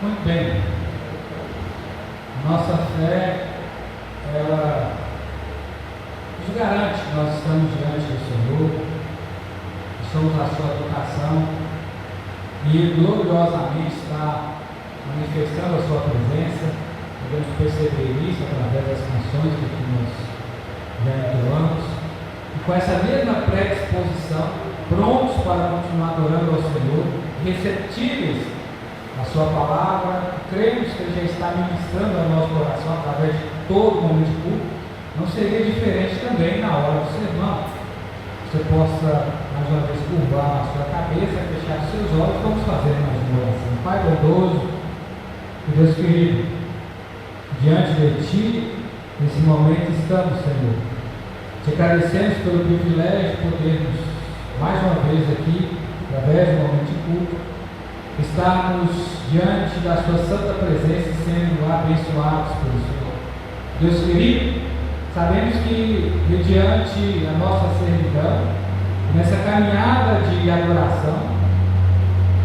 Muito bem. Nossa fé, ela nos garante que nós estamos diante do Senhor, que somos a sua vocação e gloriosamente está manifestando a sua presença. Podemos perceber isso através das canções que aqui nós já entoamos. E com essa mesma predisposição, prontos para continuar adorando ao Senhor, receptíveis à sua palavra, cremos que Ele já está ministrando ao nosso coração através de todo momento de culto. Não seria diferente também na hora do sermão. Você possa, mais uma vez, curvar a sua cabeça, fechar os seus olhos. Vamos fazer mais uma oração. Pai bondoso, Deus querido, diante de Ti, nesse momento estamos, Senhor. Te agradecemos pelo privilégio de podermos, mais uma vez aqui, através do momento de culto, estarmos diante da Sua santa presença, sendo abençoados pelo Senhor. Deus querido, sabemos que, mediante a nossa servidão, nessa caminhada de adoração,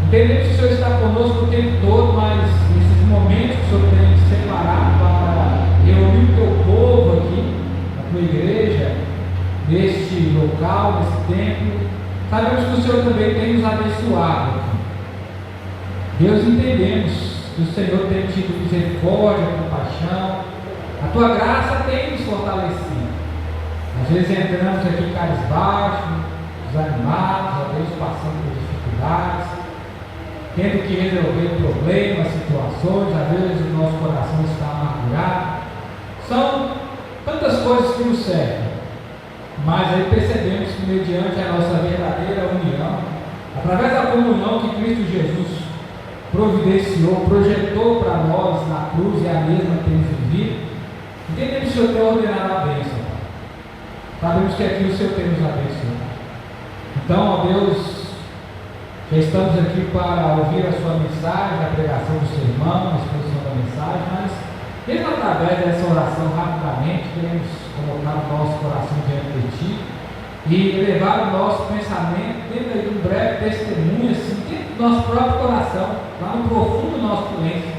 entendemos que o Senhor está conosco o tempo todo, mas nesses momentos que o Senhor tem separado para reunir o Teu povo aqui, a Tua igreja, neste local, nesse templo, sabemos que o Senhor também tem nos abençoado aqui. Deus, entendemos que o Senhor tem tido misericórdia, compaixão, a Tua graça tem nos fortalecido. Às vezes entramos aqui cabisbaixos, desanimados, às vezes passando por dificuldades, tendo que resolver problemas, situações, às vezes o nosso coração está amargurado. São tantas coisas que nos servem, mas aí percebemos que, mediante a nossa verdadeira união, através da comunhão que Cristo Jesus providenciou, projetou para nós na cruz e a mesma temos vivido, entendemos que o Senhor tem ordenado a bênção. Sabemos que aqui o Senhor tem nos abençoado. Então, ó Deus, já estamos aqui para ouvir a Sua mensagem, a pregação do sermão, a exposição da mensagem, mas mesmo através dessa oração, rapidamente, queremos colocar o nosso coração diante de Ti e levar o nosso pensamento dentro de um breve testemunho, assim, dentro do nosso próprio coração, lá no profundo do nosso silêncio,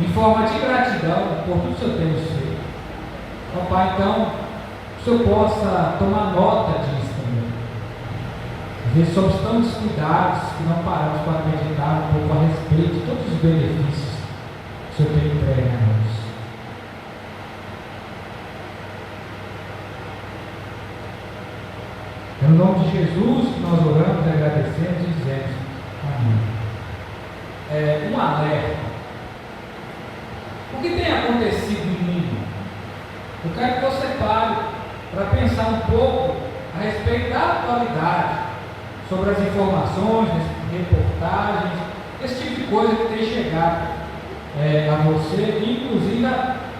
em forma de gratidão por tudo que o Senhor tem nos feito. Ó Pai, então, que o Senhor possa tomar nota disso também. Às vezes somos tão descuidados que não paramos para meditar um pouco a respeito de todos os benefícios que o Senhor tem entregue a nós. É no nome de Jesus que nós oramos, agradecemos e dizemos amém. Um alerta. O que tem acontecido no mundo? Eu quero que você pare para pensar um pouco a respeito da atualidade, sobre as informações, reportagens, esse tipo de coisa que tem chegado a você, inclusive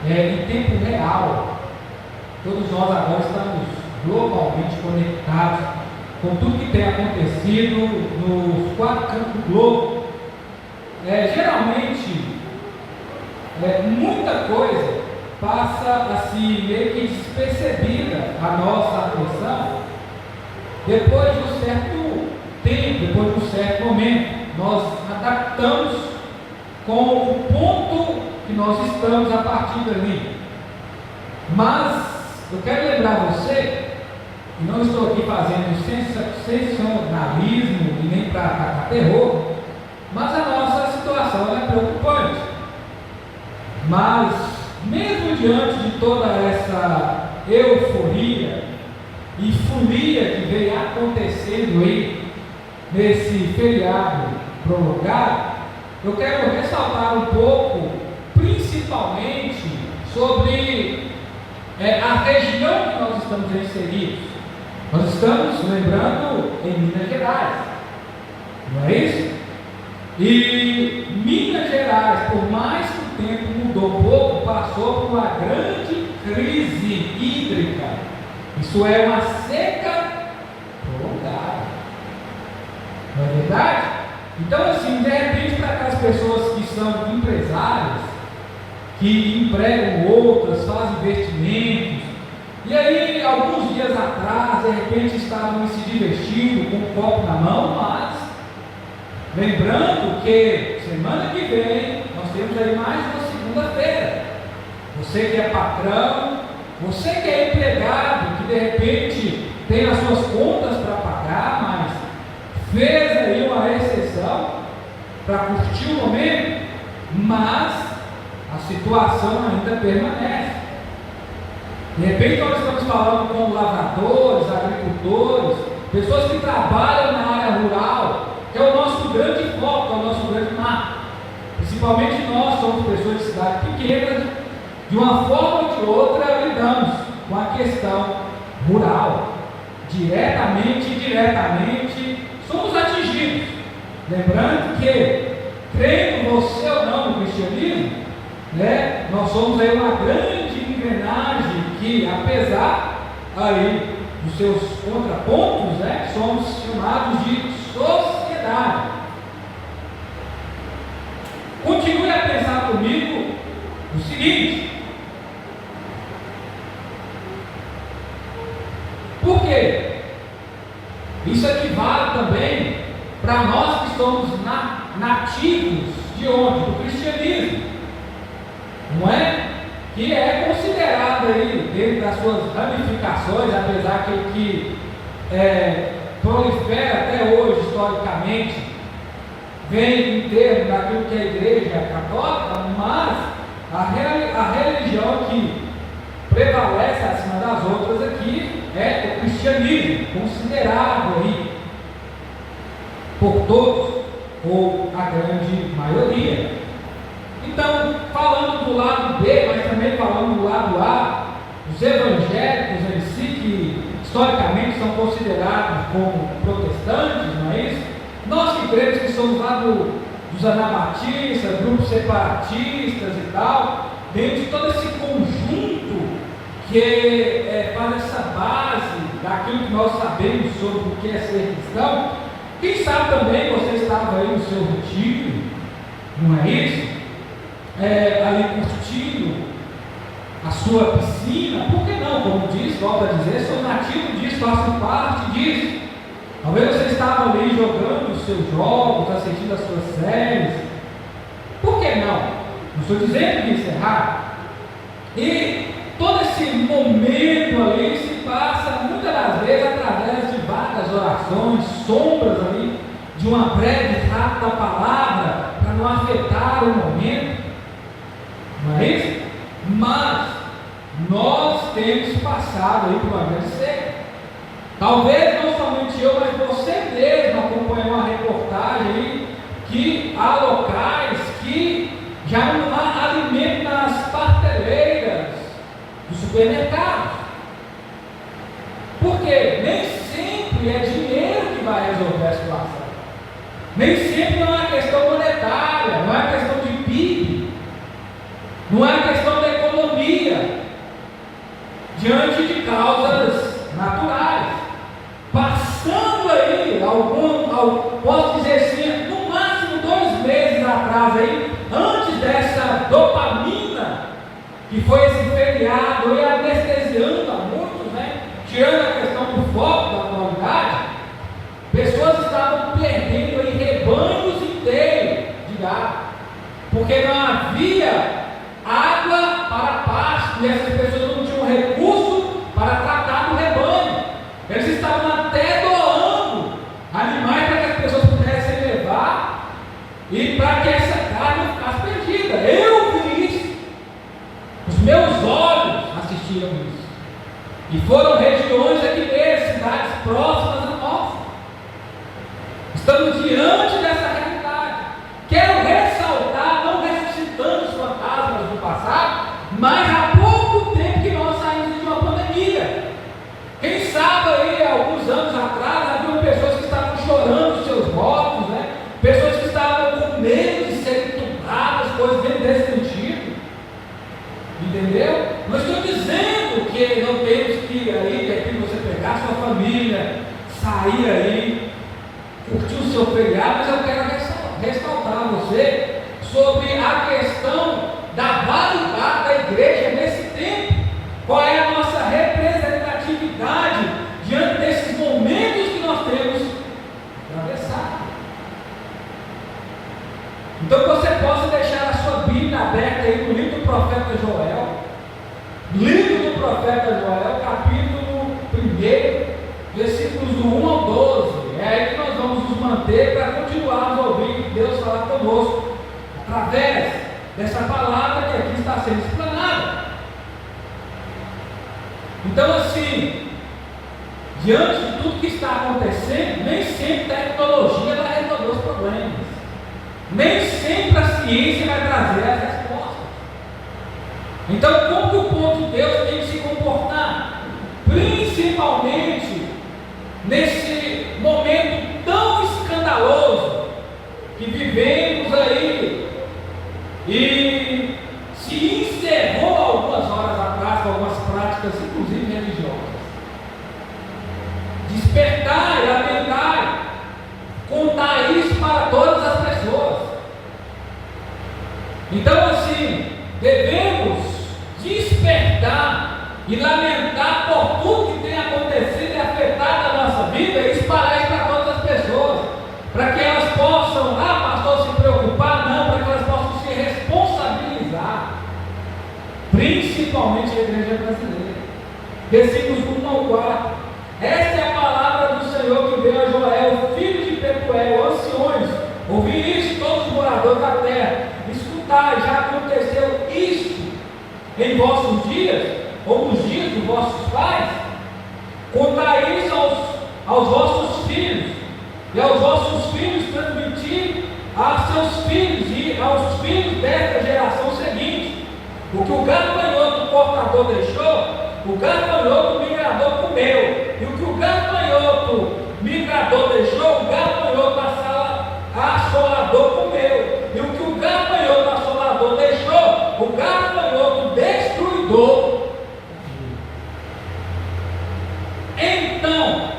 em tempo real. Todos nós agora estamos globalmente conectados com tudo que tem acontecido nos 4 cantos do globo. Geralmente, muita coisa passa assim meio que despercebida a nossa atenção depois de um certo tempo, depois de um certo momento. Nós adaptamos com o ponto que nós estamos a partir dali. Mas eu quero lembrar você, e não estou aqui fazendo sensacionalismo e nem para atacar terror, mas a nossa situação é preocupante. Mas, mesmo diante de toda essa euforia e folia que vem acontecendo aí nesse feriado prolongado, eu quero ressaltar um pouco, principalmente, sobre a região que nós estamos inseridos. Nós estamos, lembrando, em Minas Gerais, não é isso? E Minas Gerais, por mais que o tempo mudou pouco, passou por uma grande crise hídrica. Isso é uma seca prolongada, não é verdade? Então, assim, de repente, para aquelas pessoas que são empresárias, que empregam outras, fazem investimentos, e aí, alguns dias atrás, de repente, estavam se divertindo com um copo na mão, mas Lembrando que semana que vem nós temos aí mais uma segunda-feira. Você que é patrão, você que é empregado, que de repente tem as suas contas para pagar, mas fez aí uma exceção para curtir o momento, mas a situação ainda permanece. De repente nós estamos falando com lavradores, agricultores, pessoas que trabalham na área rural, que é o nosso grande foco, é o nosso grande mapa. Principalmente nós somos pessoas de cidade pequena, de uma forma ou de outra lidamos com a questão rural. Diretamente e indiretamente somos atingidos. Lembrando que, crendo você ou não no cristianismo, nós somos aí uma grande engrenagem que, apesar aí dos seus contrapontos, somos chamados de sociedade. Continue a pensar comigo o seguinte: por quê? Isso equivale também para nós que somos nativos de onde? Do cristianismo, não é? Que é considerado aí, dentro das suas ramificações, apesar que prolifera até hoje, historicamente, vem em termos daquilo que é a Igreja Católica, mas a religião que prevalece acima das outras aqui é o cristianismo, considerado aí por todos, ou a grande maioria. Então, falando do lado B, mas também falando do lado A, os evangélicos em si, que historicamente são considerados como protestantes, não é isso? Nós que cremos que somos lá dos anabatistas, grupos separatistas e tal, dentro de todo esse conjunto que faz essa base daquilo que nós sabemos sobre o que é ser cristão. Quem sabe também você estava aí no seu retiro, não é isso? Ali curtindo a sua piscina, por que não? Como diz, volta a dizer, sou nativo disso, faço parte disso. Talvez você estava ali jogando os seus jogos, assistindo as suas séries, por que não? Não estou dizendo que isso é errado. E todo esse momento ali se passa muitas das vezes através de várias orações, sombras ali, de uma breve, rápida palavra, para não afetar o momento. Não é isso? Mas nós temos passado aí por uma grande seca. Talvez não somente eu, mas você mesmo acompanhou uma reportagem aí que há locais que já não há alimento nas prateleiras dos supermercados. Porque nem sempre é dinheiro que vai resolver a situação. Nem sempre não é questão monetária, não é questão de PIB, não é questão da economia, diante de causas naturais. Passando aí posso dizer assim, no máximo 2 meses atrás aí, antes dessa dopamina, que foi esse feriado e anestesiando a muitos, tirando a questão do foco da atualidade, pessoas estavam perdendo aí rebanhos inteiros de gado, porque não havia água para pasto, e essas pessoas não tinham recurso para tratar do rebanho. Eles estavam até doando animais para que as pessoas pudessem levar e para que essa carne não ficasse perdida. Eu vi isso, os meus olhos assistiram isso, e foram regiões aqui mesmo, cidades próximas a nós. Estamos diante dessa realidade. Quero ressaltar, não ressuscitando os fantasmas do passado, mas há pouco tempo que nós saímos de uma pandemia. Quem sabe aí, alguns anos atrás, havia pessoas que estavam chorando os seus mortos, pessoas que estavam com medo de serem entubadas, coisas desse sentido. Entendeu? Não estou dizendo que não temos que ir aí, de repente você pegar a sua família, sair aí, curtir o seu feriado, mas eu quero ressaltar você sobre a questão da validade da igreja nesse tempo. Qual é a nossa representatividade diante desses momentos que nós temos atravessado? aí no livro do profeta Joel, livro do profeta Joel, capítulo 1, versículos do 1 ao 12. É aí que nós vamos nos manter para continuarmos a ouvir Deus falar conosco, através dessa palavra que aqui está sendo explanada. Então, assim, diante de tudo que está acontecendo, nem sempre a tecnologia vai resolver os problemas, nem sempre a ciência vai trazer as respostas. Então, como que o povo de Deus tem que se comportar? Principalmente nesse momento tão escandaloso que vivemos aí, e se encerrou algumas horas atrás com algumas práticas, inclusive religiosas. Despertar e lamentar, contar isso para todas as pessoas. Então, assim, devemos despertar e lamentar por tudo que tem acontecido e afetado a nossa vida e espalhar isso para todas as pessoas, para que elas possam, pastor, se preocupar, não, para que elas possam se responsabilizar, principalmente a igreja brasileira. Versículos 1 ao 4. Esta é a palavra do Senhor que veio a Joel, filho de Petuel, anciões, ouvi isso, todos os moradores da terra, escutai, já aconteceu isto em vossos dias, ou nos dias dos vossos pais? Contai isso aos vossos filhos, e aos vossos filhos transmitir a seus filhos e aos filhos desta geração seguinte. O que o gafanhoto do cortador deixou, o gafanhoto migrador comeu, e o que o gafanhoto migrador deixou, o gafanhoto assolador comeu, e o que o gafanhoto assolador deixou, o gafanhoto destruidor. Então,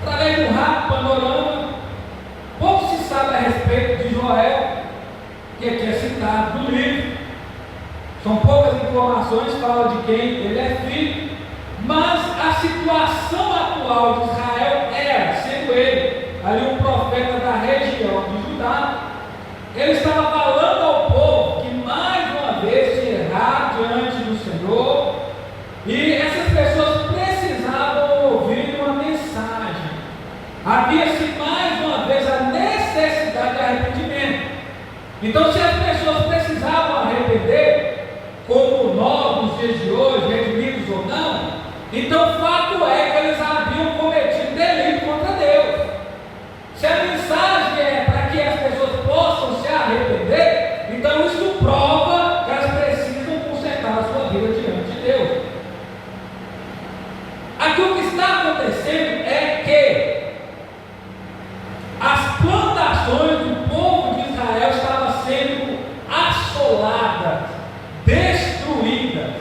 através de um rápido panorama, pouco se sabe a respeito de Joel, que aqui é citado no livro. São poucas informações, fala de quem ele é filho, mas a situação atual de Israel era, sendo ele ali um profeta da região de Judá, ele estava falando ao povo que mais uma vez se errar diante do Senhor, e essas pessoas precisavam ouvir uma mensagem. Havia-se mais uma vez a necessidade de arrependimento. Então, se as pessoas precisavam arrepender, como nós nos dias de hoje, redimidos ou não, então o fato é que eles haviam cometido delito contra Deus. Se a mensagem é para que as pessoas possam se arrepender, então isso prova que elas precisam consertar a sua vida diante de Deus. Aqui o que está acontecendo é que as plantações do povo de Israel estavam sendo assoladas, destruídas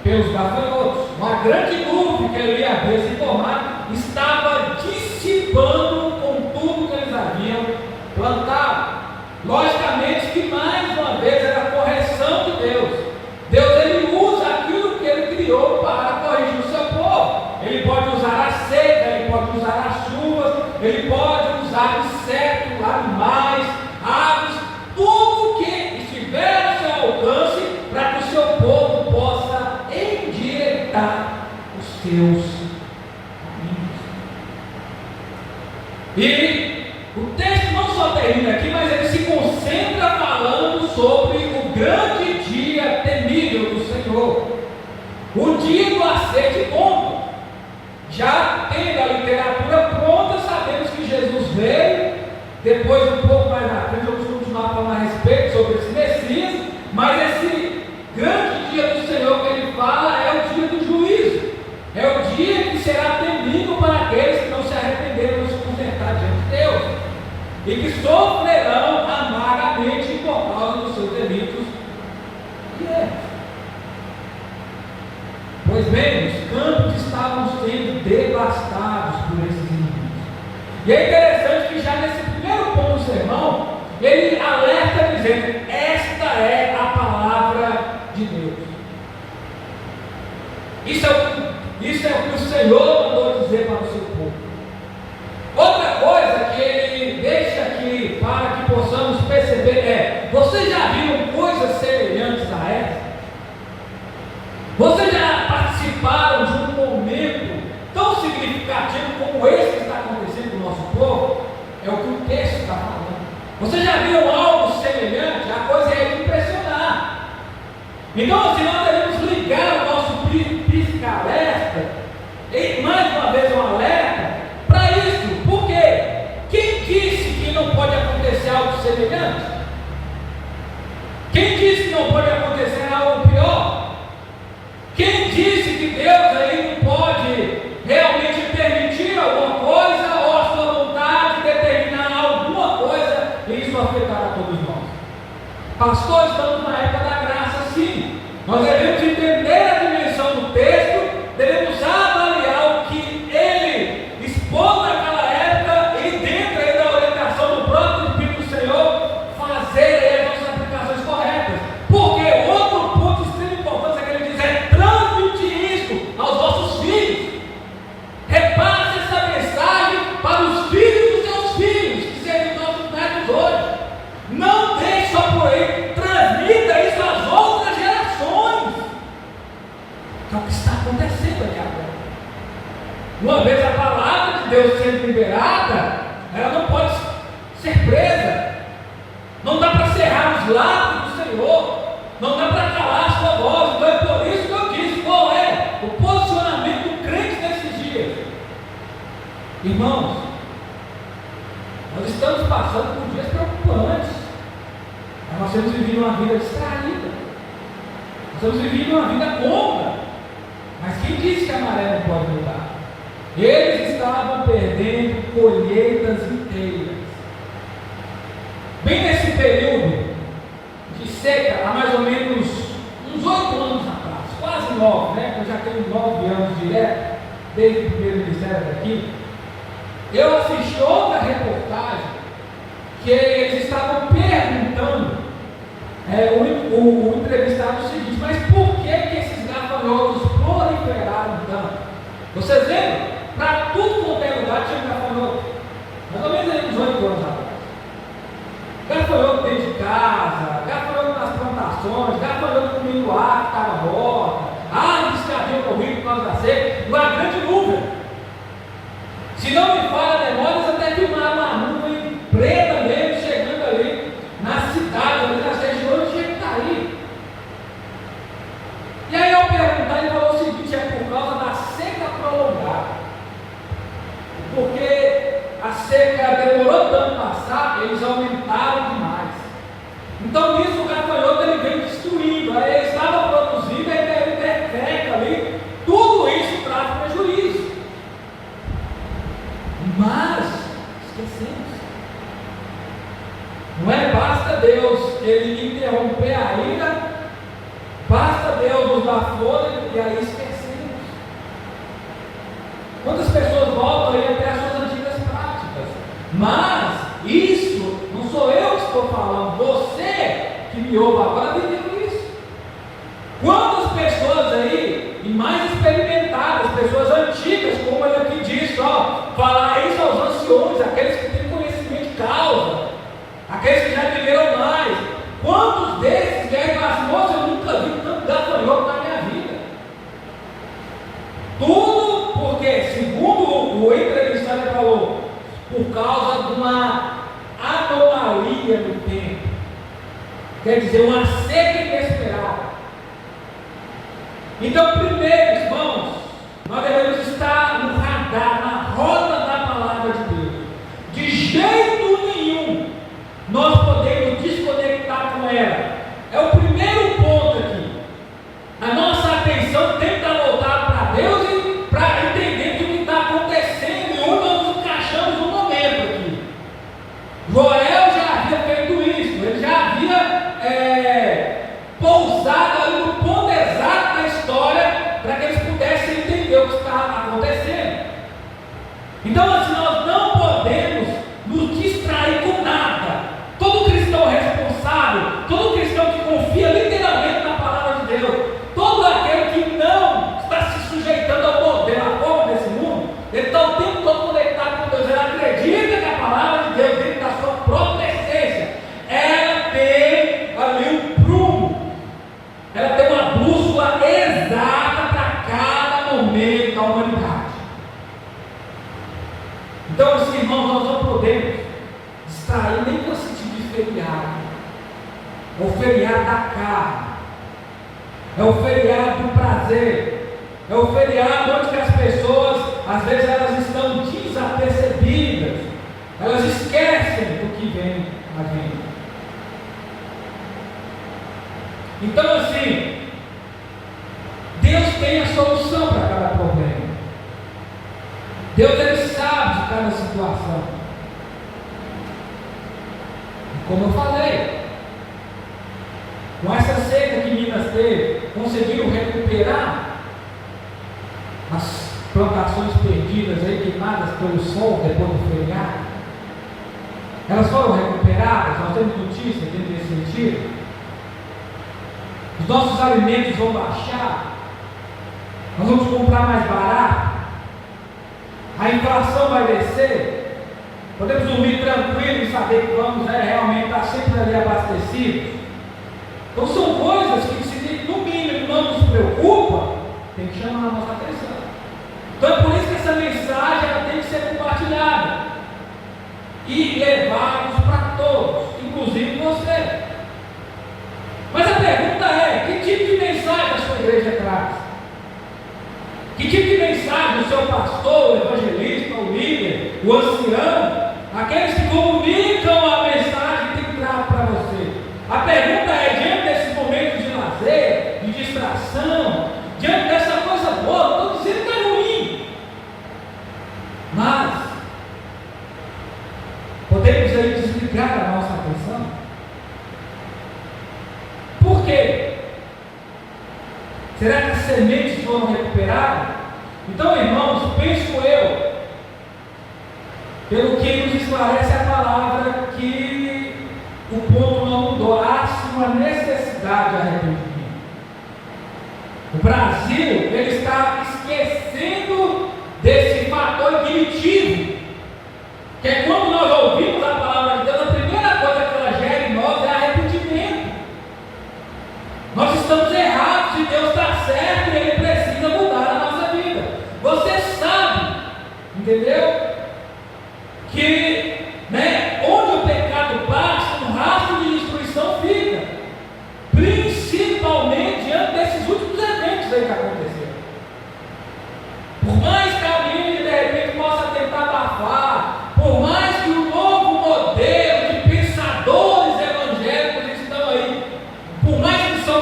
pelos gafanhotos. Uma grande nuvem que ele havia se formado estava dissipando com tudo que eles haviam plantado. Logicamente que mais uma vez era a correção de Deus. Deus, ele usa aquilo que ele criou para corrigir o seu povo. Ele pode usar a seca, ele pode usar as chuvas, ele pode usar insetos, animais, aves, tudo que estiver ao seu alcance para que o seu povo possa endireitar os seus caminhos. E o texto não só termina aqui, mas ele se concentra falando sobre o grande dia temível do Senhor, o dia do acerto ponto. Já tendo a literatura pronta, sabemos que Jesus veio. Depois, um pouco mais na frente, vamos continuar falando a respeito sobre esse Messias, mas esse grande dia do Senhor que ele fala é o dia do juízo, é o dia que será temível para aqueles que não se arrependeram de se consertar diante de Deus, e que sofrerão amargamente por causa dos seus delitos e erros. Pois bem, os campos estavam sendo devastados por esses inimigos. E é interessante que já nesse primeiro ponto do sermão, Você já viu algo semelhante? A coisa é de impressionar. Então, assim, nós devemos ligar o nosso pisca-alerta, e mais uma vez um alerta, para isso. Por quê? Quem disse que não pode acontecer algo semelhante? Quem disse que não pode acontecer algo pior? Quem disse que Deus aí não pode realmente permitir alguma coisa, ou a sua vontade determinar alguma coisa e isso afetar a todos nós? Pastor, estamos na época da graça, sim. Nós devemos entender a dimensão do texto, devemos avaliar o que ele expôs naquela época e dentro aí da orientação do próprio Espírito do Senhor, fazer aí as nossas aplicações corretas. Porque outro ponto de extrema importância que ele diz é transmitir isso aos nossos filhos. Repasse essa mensagem para os filhos dos seus filhos, que seriam os nossos netos hoje. Não deixe só por aí, transmita isso às outras gerações. Que é o que está acontecendo aqui agora. Uma vez a palavra de Deus sendo liberada, ela não pode ser presa. Não dá para cerrar os lábios do Senhor. Não dá para calar a sua voz. Então é por isso que eu disse qual é o posicionamento do crente nesses dias. Irmãos, nós estamos passando por dias preocupantes. Nós temos vivido uma vida distraída. Nós temos vivido uma vida cômoda. Mas quem disse que a maré não pode mudar? Eles estavam perdendo colheitas inteiras. Bem nesse período de seca, há mais ou menos uns 8 anos atrás, quase 9, né? Eu já tenho 9 anos direto, desde o primeiro ministério daqui. Eu assisti outra reportagem que eles estavam perguntando, o entrevistado o seguinte: mas por que esses gafanhotos proliferaram tanto? Vocês lembram? Para tudo quanto é lugar tinha gafanhoto. Mais ou menos aí uns 8 anos atrás. Gafanhoto dentro de casa, gafanhoto nas plantações, gafanhoto comendo ar que estava morta, árvores que haviam morrido por causa da seca, uma grande nuvem. Se não me falha a memória, eles até filmaram uma nuvem preta mesmo, chegando ali na cidade, ali nas regiões de Jequitaí. E aí ao perguntar, ele falou o seguinte: é por causa da seca prolongada. Porque a seca demorou tanto a passar, eles aumentaram demais. Então nisso o gafanhoto ele vem destruindo. Aí ele estava produzindo, aí ele defeca ali. Tudo isso traz prejuízo. Mas esquecemos. Não é basta Deus ele interromper a ira, basta Deus nos dar fôlego e aí esquecemos. Quantas pessoas voltam aí até as suas antigas práticas? Mas isso não sou eu que estou falando, você que me ouve agora vivendo isso. Quantas pessoas aí, e mais experimentadas, pessoas antigas, como ele aqui diz, falar isso aos anciões, aqueles que têm conhecimento de causa, aqueles que já viveram mais. Quantos desses querem falar assim: moça, eu nunca vi tanto gafanhoto na minha vida? Tudo porque, segundo o entrevistado falou, por causa de uma anomalia no tempo, quer dizer, uma seca inesperada. Então, primeiro, irmãos, nós devemos estar no radar, na rota da palavra de Deus. De jeito nenhum nós podemos desconectar com ela. É o primeiro ponto aqui. A nossa atenção tem que estar voltada para Deus e para entender o que está acontecendo e onde nós nos encaixamos no momento aqui. Joel já havia feito isso, ele já havia pousado ali no ponto exato da história para que eles pudessem entender o que estava acontecendo. Então, assim, nós não podemos nos distrair com nada. Todo É o feriado da carne. É o feriado do prazer. É o feriado onde as pessoas, às vezes, elas estão desapercebidas. Elas esquecem do que vem a vida. Então, assim, Deus tem a solução para cada problema. Deus, Ele sabe de cada situação. E como eu falei, com essa seca que Minas teve, conseguiram recuperar as plantações perdidas aí, queimadas pelo sol depois do feriado. Elas foram recuperadas, nós temos notícias dentro desse sentido. Os nossos alimentos vão baixar, nós vamos comprar mais barato, a inflação vai descer, podemos dormir tranquilo e saber que vamos realmente estar sempre ali abastecidos. Então são coisas que, se no mínimo não nos preocupam, tem que chamar a nossa atenção. Então é por isso que essa mensagem ela tem que ser compartilhada e levarmos para todos, inclusive você. Mas a pergunta é: que tipo de mensagem a sua igreja traz? Que tipo de mensagem o seu pastor, o evangelista, o líder, o ancião, aqueles que comunicam a mensagem tem que trazer para você? A pergunta é: diante desses momentos de lazer, de distração, diante dessa coisa boa, não estou dizendo que é ruim, mas podemos aí desligar a nossa atenção? Por quê? Será que as sementes foram recuperadas? Então, irmãos, penso eu, pelo que nos esclarece a palavra, que o ponto não mudou. Há uma necessidade de arrependimento. O Brasil, ele está esquecendo desse fator intuitivo, que é quando nós ouvimos a palavra de Deus, a primeira coisa que ela gera em nós é arrependimento. Nós estamos errados e Deus está certo e Ele precisa mudar a nossa vida. Você sabe, entendeu? Que onde o pecado passa, um rastro de destruição fica, principalmente diante desses últimos eventos aí que aconteceram. Por mais que alguém de repente possa tentar abafar, por mais que o novo modelo de pensadores evangélicos estão aí, por mais que são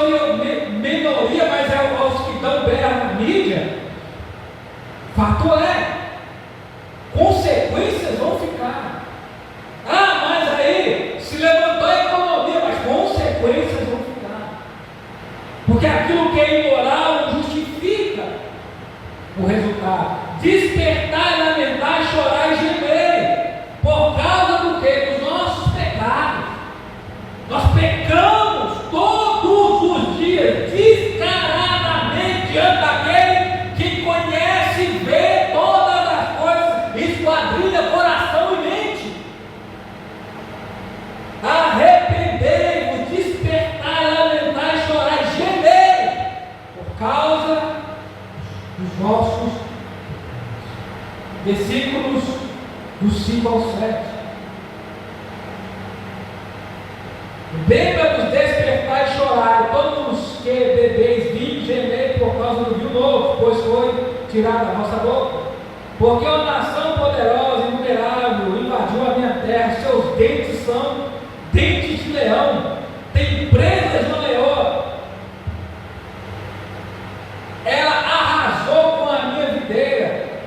minoria, mas é os que dão berra na mídia, fato é, consequências vão ficar. Ah, mas aí se levantou a economia, mas consequências vão ficar, porque aquilo que é imoral justifica o resultado. Despertar, lamentar, chorar e gemer, por causa do que? Dos nossos pecados. Nós pecamos todos os dias, descaradamente, diante daquele que conhece e vê todas as coisas, esquadrilha coração e mente. Arrependei-vos, despertar, lamentar, chorar e gemer, por causa dos nossos pecados. Versículos do 5 ao 7. Bêbados, despertar e chorar, todos os que bebeis vinho, gemei por causa do vinho novo, pois foi tirado da vossa boca. Porque uma nação poderosa e inumerável invadiu a minha terra, seus dentes são dentes de leão, tem presas no leão. Ela arrasou com a minha videira,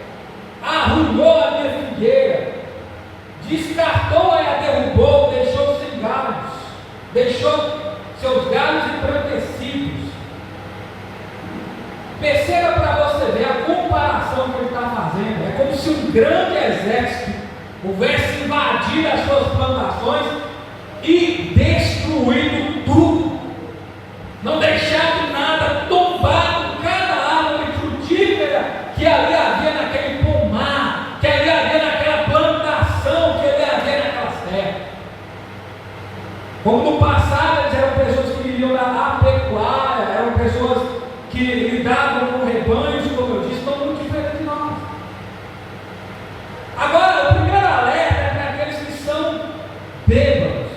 arruinou a minha figueira, descartou e a derrubou, deixou sem galhos, deixou seus galhos embrutecidos. Perceba para você ver a comparação que ele está fazendo. É como se um grande exército houvesse invadido as suas plantações e destruído tudo, não deixado nada, tombado cada árvore frutífera que ali havia naquele pomar, que ali havia naquela plantação, que ali havia naquelas terras. Como no passado eles eram pessoas que viviam da pecuária, eram pessoas que lidavam com rebanhos, como eu disse, estão muito diferentes de nós. Agora, o primeiro alerta é para aqueles que são bêbados,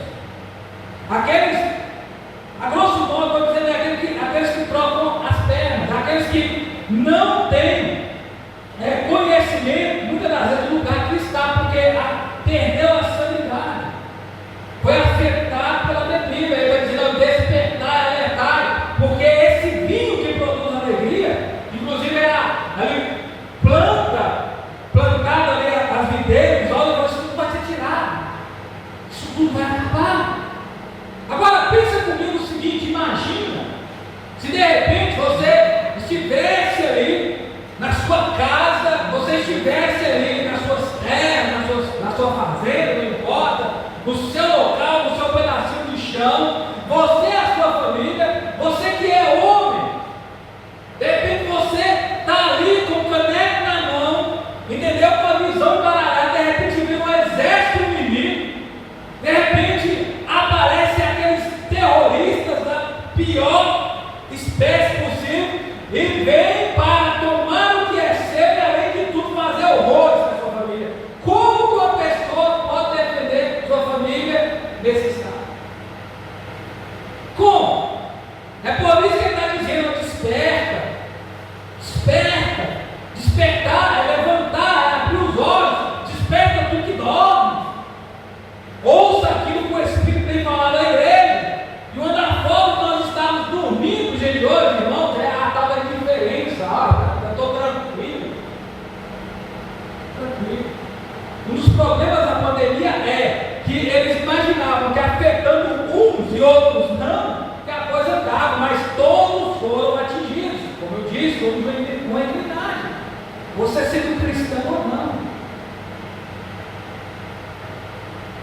aqueles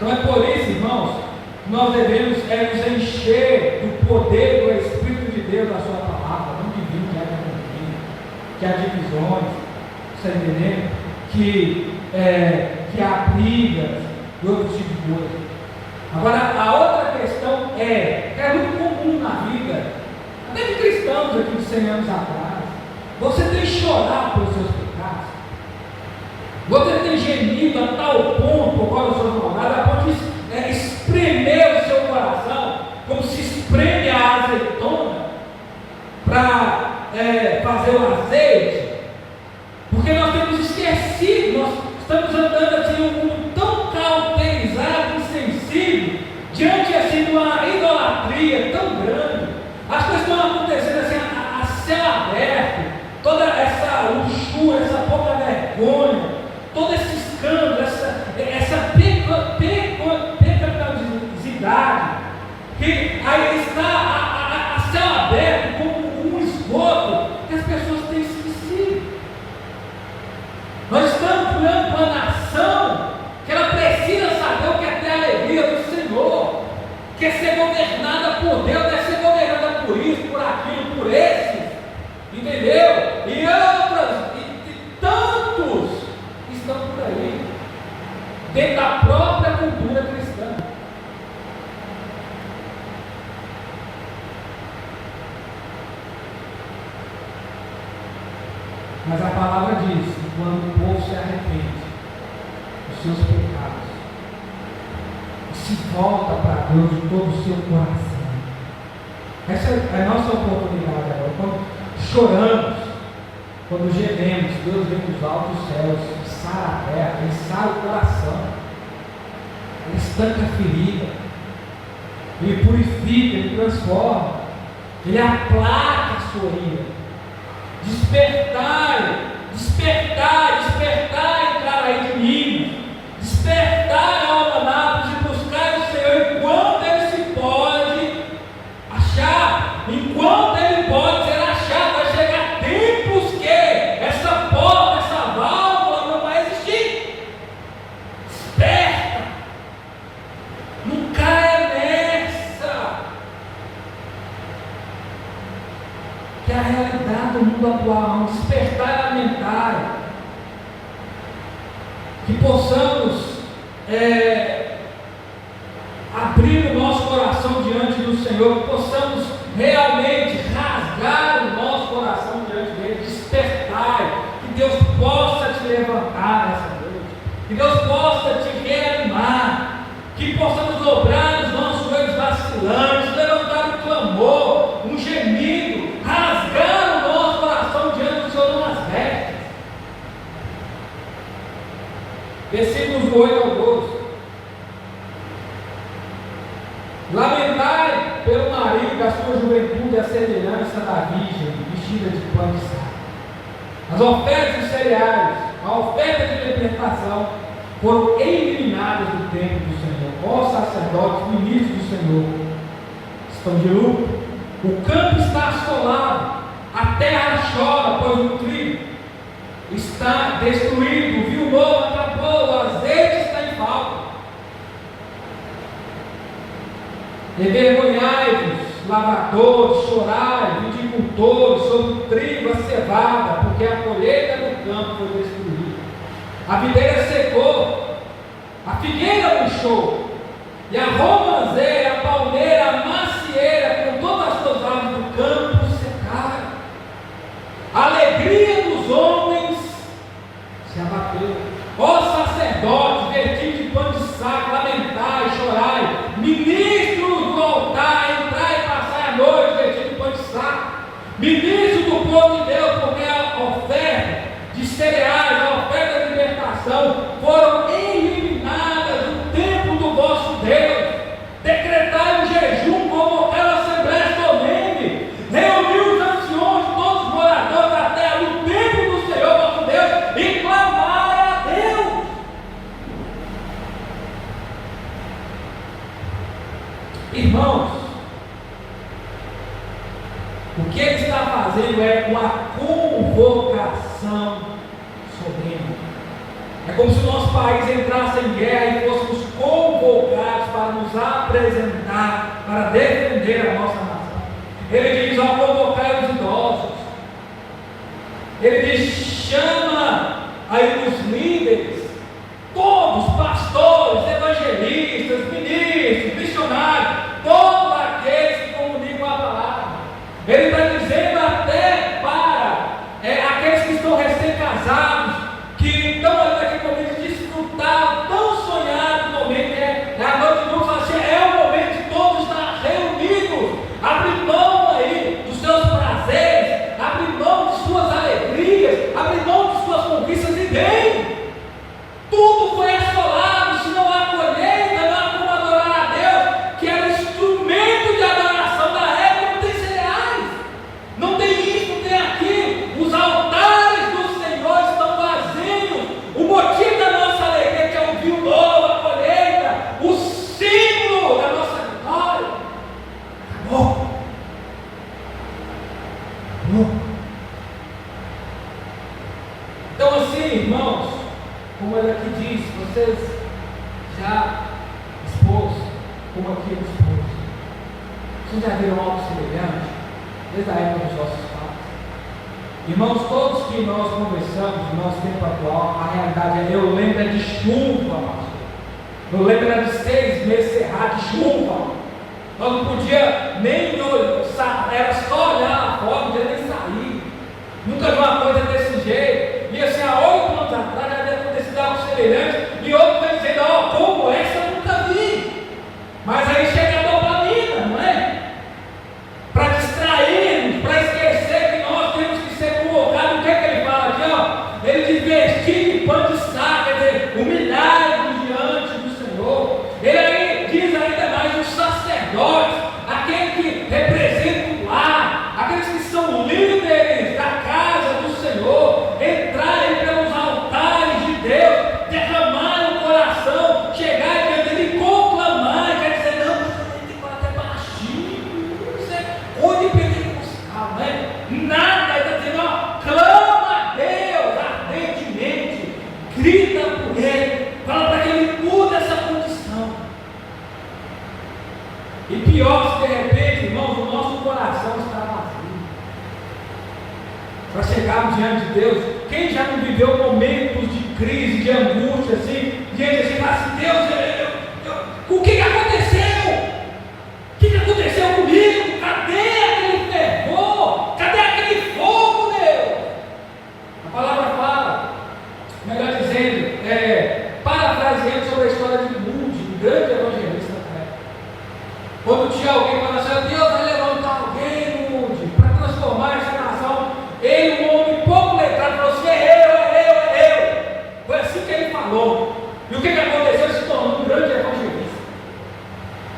Então é por isso, irmãos, que nós devemos nos encher do poder do Espírito de Deus na sua palavra, não divino, que há divisões, está entendendo? Que há brigas e outros tipos de coisas. Agora, a outra questão que é muito comum na vida, até de cristãos aqui de 100 anos atrás, você tem chorado pelos seus pecados, você tem gemido a tal ponto por causa dos seus malvados, a ponto de espremer o seu coração, como se espreme a azeitona para fazer o azeite, porque nós temos esquecido, nós estamos andando assim um mundo tão cauterizado, insensível, diante assim de uma idolatria tão grande. As coisas estão acontecendo assim a céu aberto, toda essa luxúria, essa pouca vergonha, todo esse escândalo, essa pecaminosidade, que aí está a céu aberto como um esgoto que as pessoas têm esquecido. Nós estamos olhando para a nação que ela precisa saber o que é ter a alegria do Senhor, que é ser governada por Deus, não é ser governada por isso, por aquilo, por esse, entendeu? E outras, e tantos estão por aí, dentro da própria cultura cristã. Mas a palavra diz que quando o povo se arrepende dos seus pecados, se volta para Deus de todo o seu coração, essa é a nossa oportunidade agora. Quando choramos, quando gememos, Deus vem dos altos céus, sara a terra, Ele sara o coração, Ele estanca a ferida, Ele purifica, Ele transforma, Ele aplaca a sua ira. Despertai, despertai, despertai, cara aí de mim, despertai, alma nápoles, e buscai o Senhor enquanto Ele se pode achar, enquanto Ele pode ser achado. Vai chegar tempos que essa porta, essa válvula não vai existir. Desperta, não caia nessa, que é a realidade do mundo atual. Despertar e lamentar, que possamos abrir o nosso coração diante do Senhor, que possamos realmente rasgar o nosso coração diante dele. Despertar, que Deus possa te levantar nessa noite, que Deus possa te reanimar, que possamos dobrar os nossos joelhos vacilantes, levantar um clamor, um gemido, rasgar o nosso coração diante do Senhor nas vestes. Versículos 8 ao 12. Lamentai pelo marido da sua juventude, a semelhança da virgem vestida de pano de saco. As ofertas de cereais, a oferta de libertação foram eliminadas do templo do Senhor. Ó sacerdotes, ministros do Senhor, estão de luto. O campo está assolado, a terra chora, pois o trigo está destruído, o vinho novo acabou, o azeite está em falta. Envergonhai-vos, lavradores, chorai, viticultores, sobre o trigo, a cevada, porque a colheita do campo foi destruída. A videira secou, a figueira murchou, e a romanceira, a palmeira, a macieira, com todas as suas árvores do campo, secaram. A alegria dos homens se abateu. Ó sacerdotes, vestidos de pano de saco, lamentai, chorai, ministros do altar, entrai e passai a noite vestidos de pano de saco, ministros do povo de Deus, porque a oferta de cereais, a oferta de libertação foram eliminadas do templo do vosso Deus. Decretai um jejum, convocar a assembleia solene, reuniu os anciões, todos os moradores da terra, no templo do Senhor vosso Deus, e clamai a Deus. Irmãos, o que ele está fazendo é uma convocação solene. É como se o nosso país entrasse em guerra e fôssemos convocados para nos apresentar, para defender a nossa nação. Ele diz: ao convocar os idosos, ele diz: chama aí os líderes, todos, pastores, evangelistas, ministros, missionários, todos aqueles que comunicam a palavra. Ele está dizendo até para aqueles que estão recém-casados, que estão ali naquele momento de desfrutar o tão sonhado momento, a noite de novo, é o momento de todos estar reunidos, abrir mão aí dos seus prazeres, abrir mão de suas alegrias, abrir mão de suas conquistas e bem. Tudo foi assolado. Se não há colheita, não há como adorar a Deus, que era o instrumento de adoração da época. Não tem cereais, não tem isso, não tem aquilo. Os altares do Senhor estão vazios. O motivo da nossa alegria, que é o vinho novo, a colheita, o símbolo da nossa vitória, acabou. Então, assim, irmãos, como ele aqui diz, vocês já expôs, como aqui ele expôs. Vocês já viram algo semelhante desde a época dos nossos pais? Irmãos, todos que nós conversamos no nosso tempo atual, a realidade é: eu lembro de chuva, pastor. Eu lembro de 6 meses cerrados de chuva. Nós não podíamos nem olhar, era só olhar lá fora, não podia nem sair. Nunca vi uma coisa desse jeito. E assim, há 8 anos atrás já deve acontecer algo semelhante. E outro vai dizendo: ó, como essa eu nunca vi. Mas aí chega a dopamina, não é? Para distrairmos, para esquecer que nós temos que ser convocados. O que é que ele fala aqui, ó? Ele diz: vestir de pano de saco, quer dizer, humilhar-nos diante do Senhor. Ele aí diz ainda mais: os sacerdotes, aqueles que representam o lar, aqueles que são líderes da casa do Senhor, entrarem pelos altares de Deus, derramar o coração, chegar diante dele e conclamar. Quer dizer, não, você tem que falar até baixinho, você onde pentecostal, né? Nada, ele está dizendo: ó, clama a Deus ardentemente, grita por ele, fala para que ele mude essa condição. E pior, se de repente, irmãos, o nosso coração está vazio. Para chegarmos diante de Deus, quem já não viveu momentos de crise, de angústia, assim, gente assim, fala assim: Deus, o que aconteceu? O que aconteceu comigo? Cadê aquele fervor? Cadê aquele fogo, Deus? A palavra fala, melhor dizendo, parafraseando sobre a história de Moody, um grande evangelista da época. Quando tinha alguém falando assim: Deus vai levantar alguém, Moody, para transformar essa nação. Ele, um homem pouco letrado, falou assim: eu. Foi assim que ele falou. E o que aconteceu? Ele se tornou um grande evangelista.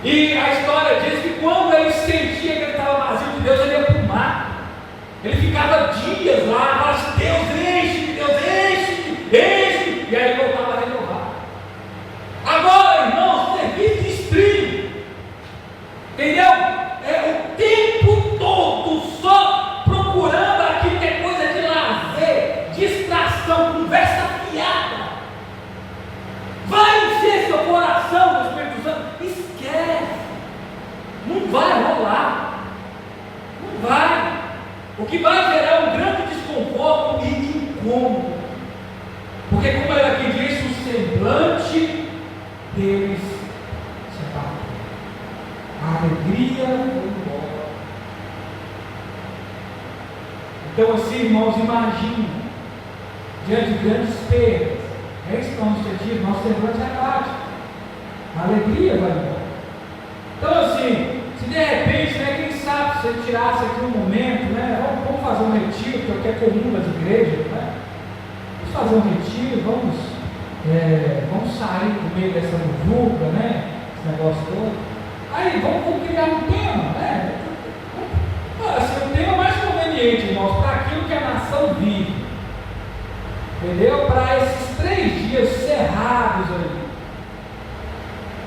E a história diz que quando ele sentia que ele estava vazio de Deus, ele ia para o mar. Ele ficava dias lá, falava assim: Deus enche-me, enche-me. E aí ele voltava a renovar. Agora, irmãos, serviço de stream, entendeu? O tempo todo só procurando aquilo que é coisa de lazer, distração, conversa fiada. Vai encher seu coração do Espírito Santo? Esquece. Não vai rolar. Não vai. O que vai gerar um grande desconforto e incômodo. Porque, como ele aqui diz, o semblante deles se apagou. A alegria foi embora. Então, assim, irmãos, imagine, diante de grandes perdas, é isso que nós sentimos, nosso semblante é apático, a alegria vai embora. Então, assim, se de repente, quem sabe, se você tirasse aqui um momento, vamos fazer um retiro, que é o que é comum das igrejas, vamos fazer um retiro, vamos sair do meio dessa muvuca, esse negócio todo. Aí, vamos criar um tema, assim, um tema mais conveniente, irmãos, para aquilo que a nação vive, entendeu? Para esses 3 dias cerrados ali.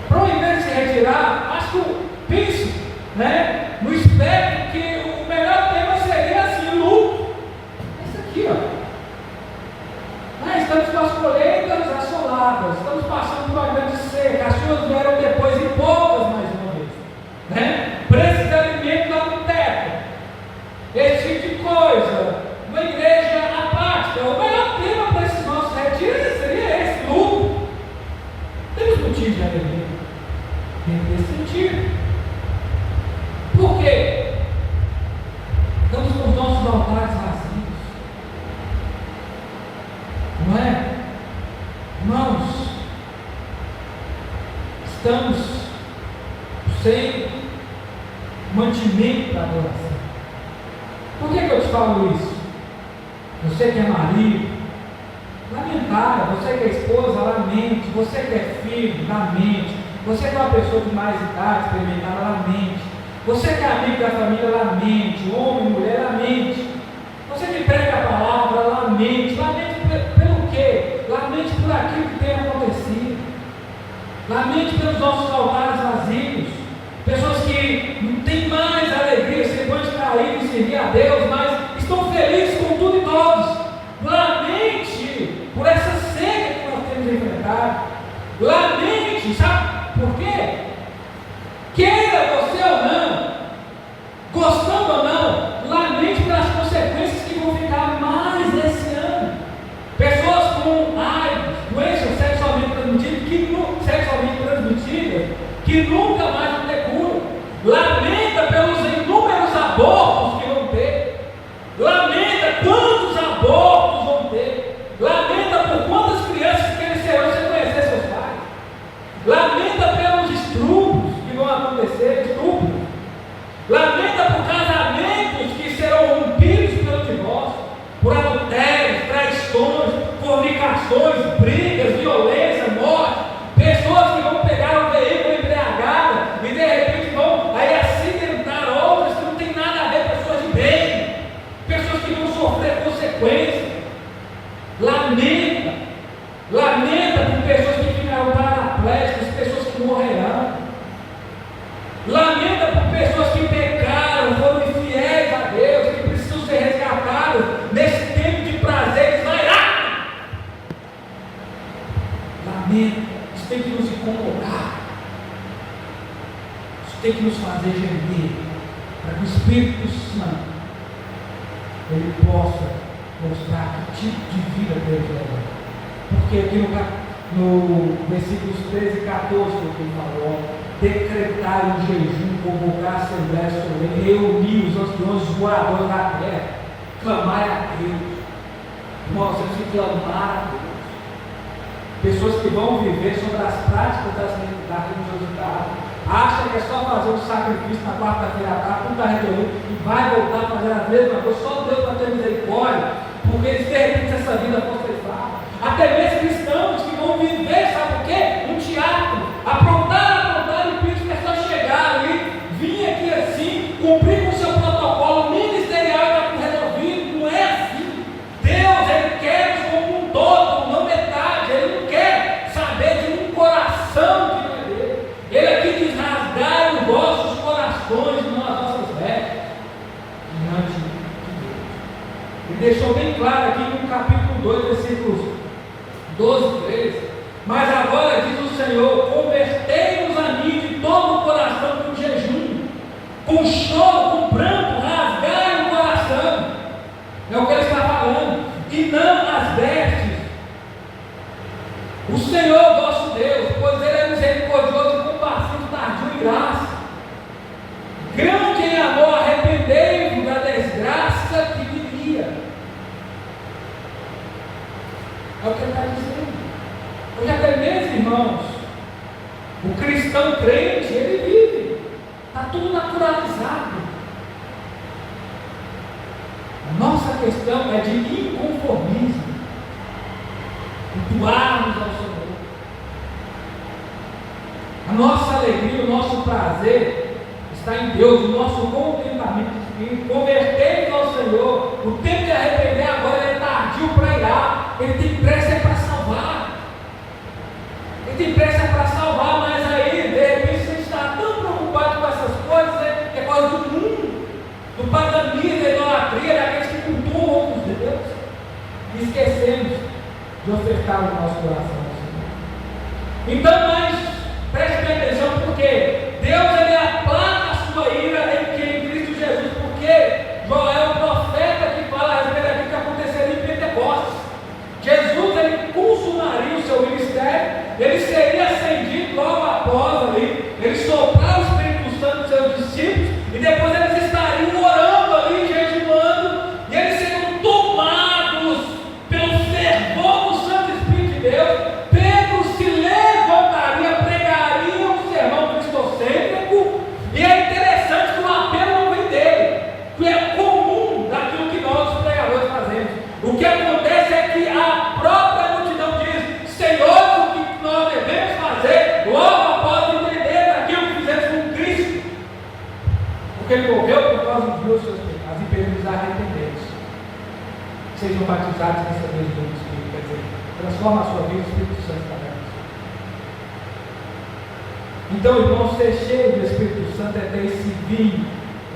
Para ao invés de se retirar, acho que pense, no espectro que o melhor tema seria assim: luto. Esse aqui, ó. Estamos com as colheitas assoladas, estamos passando por uma grande seca, as chuvas vieram depois e pouco mantimento para adoração. Por que eu te falo isso? Você que é marido, lamentar. Você que é esposa, lamente. Você que é filho, lamente. Você que é uma pessoa de mais idade, experimentada, lamente. Você que é amigo da família, lamente. Homem, mulher, lamente. Você que prega a palavra, lamente. Lamente pelo quê? Lamente por aquilo que tem acontecido. Lamente pelos nossos altares vazios. Pessoas que não têm mais alegria, se vão cair e servir a Deus, mas estão felizes com tudo e todos. Lamente por essa seca que nós temos enfrentado. Lamente, sabe por quê? Queira você ou não, gostando ou não, lamente pelas consequências que vão ficar mais esse ano. Pessoas com AIDS, doenças sexualmente transmitidas, que nunca mais vão ter cura. Lamenta pelos inúmeros abortos que vão ter. Lamenta quantos abortos vão ter. Lamenta por quantas crianças crescerão sem conhecer seus pais. Lamenta pelos estupros que vão acontecer, Lamenta por casamentos que serão rompidos pelo divórcio, por adultérios, traições, fornicações, brigas, violência, morte. Pessoas que vão pegar um veículo embriagado e de repente vão aí acidentar outras que não tem nada a ver, pessoas de bem, pessoas que vão sofrer consequências. Lamenta por pessoas que ficarão paraplégicas, pessoas que morrerão. Lamenta por pessoas que pecaram, foram infiéis a Deus, que precisam ser resgatadas nesse tempo de prazer desvairado. Lamenta, isso tem que nos incomodar, isso tem que nos fazer gemer, para que o Espírito Santo ele possa mostrar que tipo de vida Deus leva. Porque aqui no versículos 13 e 14 que ele falou, decretar um jejum, convocar a Assembleia Solene, reunir os anciões, os moradores da terra, clamar a Deus. Irmãos, temos que clamar a Deus. Pessoas que vão viver sobre as práticas da religiosidade, acham que é só fazer um sacrifício na quarta-feira à tarde, não está resolvido, e vai voltar a fazer a mesma coisa, só Deus vai ter misericórdia, porque eles de repente essa vida fosse fraca. Até mesmo cristãos que vão viver, sabe o quê? Um teatro, aprontar, e Cristo é só chegar ali, vir aqui assim, cumprir com o seu protocolo ministerial e está tudo resolvido. Não é assim. Deus, Ele quer nos como um todo, não metade. Ele não quer saber de um coração que não é dele. Ele aqui diz: rasgai os vossos corações, não as vossas vestes, diante de Deus. Ele deixou bem claro aqui no capítulo 2, versículos 12, 13. Mas agora diz o Senhor: convertei-vos a mim de todo o coração com jejum, com choro, com pranto, rasgai o coração. É o que ele está falando. E não as vestes. O Senhor vosso Deus, pois Ele é misericordioso e compassivo, tardio em graça, grande em amor, arrependei-vos da desgraça que viria. É o que ele está dizendo. Hoje até mesmo, irmãos, o cristão crente, ele vive, está tudo naturalizado. A nossa questão é de inconformismo, cultuarmos ao Senhor. A nossa alegria, o nosso prazer está em Deus, o nosso contentamento de espírito. Convertei-nos ao Senhor. O tempo de arrepender agora é tardio para irar. Ele tem pressa para salvar. Ele tem pressa para salvar, mas aí, de repente, você está tão preocupado com essas coisas, é coisa do mundo, do paganismo, da idolatria, daqueles que cultuam outros deuses, e esquecemos de ofertar o nosso coração ao Senhor. Então, mas preste bem atenção, porque Deus ele aplaca a sua ira em Cristo Jesus, porque Joel, o profeta, que fala a respeito daquilo que aconteceria em Pentecostes. Jesus ele consumaria o seu ministério, ele seria ascendido logo após ali, ele soprar o Espírito Santo dos seus discípulos, e depois eles estariam orando ali, jejuando, e eles seriam tomados pelo fervor do Santo Espírito de Deus. Pedro se levanta Porque Ele morreu por causa dos seus pecados e pediu-nos arrependentes. Sejam batizados e receberem o Espírito. Quer dizer, transforma a sua vida, o Espírito Santo está dentro. Então, irmão, ser cheio do Espírito Santo é ter esse vinho,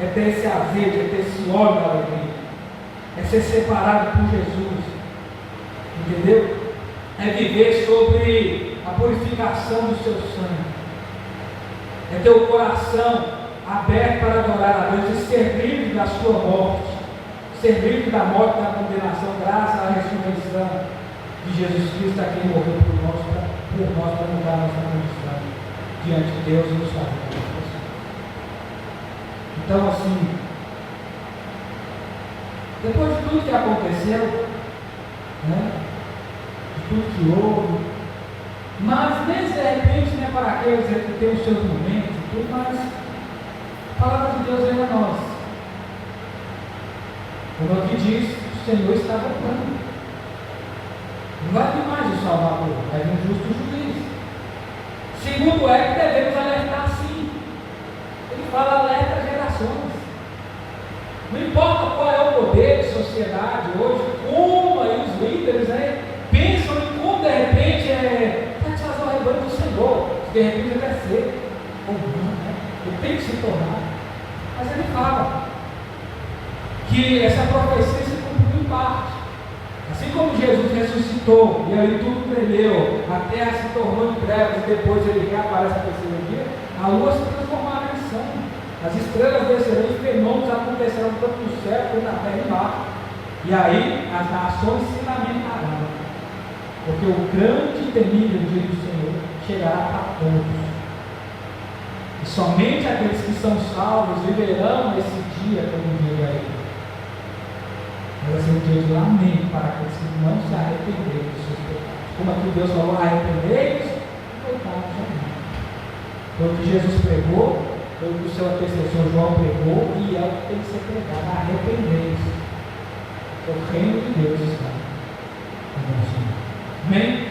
é ter esse azeite, é ter esse óleo da alegria, é ser separado por Jesus, entendeu? É viver sobre a purificação do seu sangue, é ter o coração aberto para adorar a Deus e ser livre da sua morte, ser livre da morte e da condenação, graças à ressurreição de Jesus Cristo, a quem morreu por nós, para mudar a nossa condição diante de Deus e nos fazer conosco. Então, assim, depois de tudo que aconteceu, né, de tudo que houve, mas nem de repente, né, para aqueles que têm os seus momentos e tudo, mas a palavra de Deus vem a nós. Como aqui diz, o Senhor está voltando. Não vai vir mais o Salvador, vai vir um justo juiz. Segundo é que devemos alertar sim. Ele fala alerta gerações. Não importa qual é o poder de sociedade hoje, como aí os líderes pensam em como de repente satisfazer o rebanho do Senhor. De repente ele vai ser ou não, né? Ele tem que se tornar. Mas ele fala que essa profecia se cumpriu em parte. Assim como Jesus ressuscitou e aí tudo tremeu, a terra se tornou em trevas e depois ele reaparece no terceiro dia, a lua se transformará em sangue, as estrelas descerão e fenômenos acontecerão tanto no céu quanto na terra e mar. E aí as nações se lamentarão, porque o grande e temível dia do Senhor chegará para todos. E somente aqueles que são salvos viverão esse dia como um dia aí. Vai ser um dia de lamento para aqueles que não se arrependerem dos seus pecados. Como aqui Deus falou, arrependei-vos e voltai-vos a mim. Foi o que Jesus pregou, foi o que o seu antecessor João pregou, e é o que tem que ser pregado, arrependei-vos. O reino de Deus está no nosso Senhor. Amém?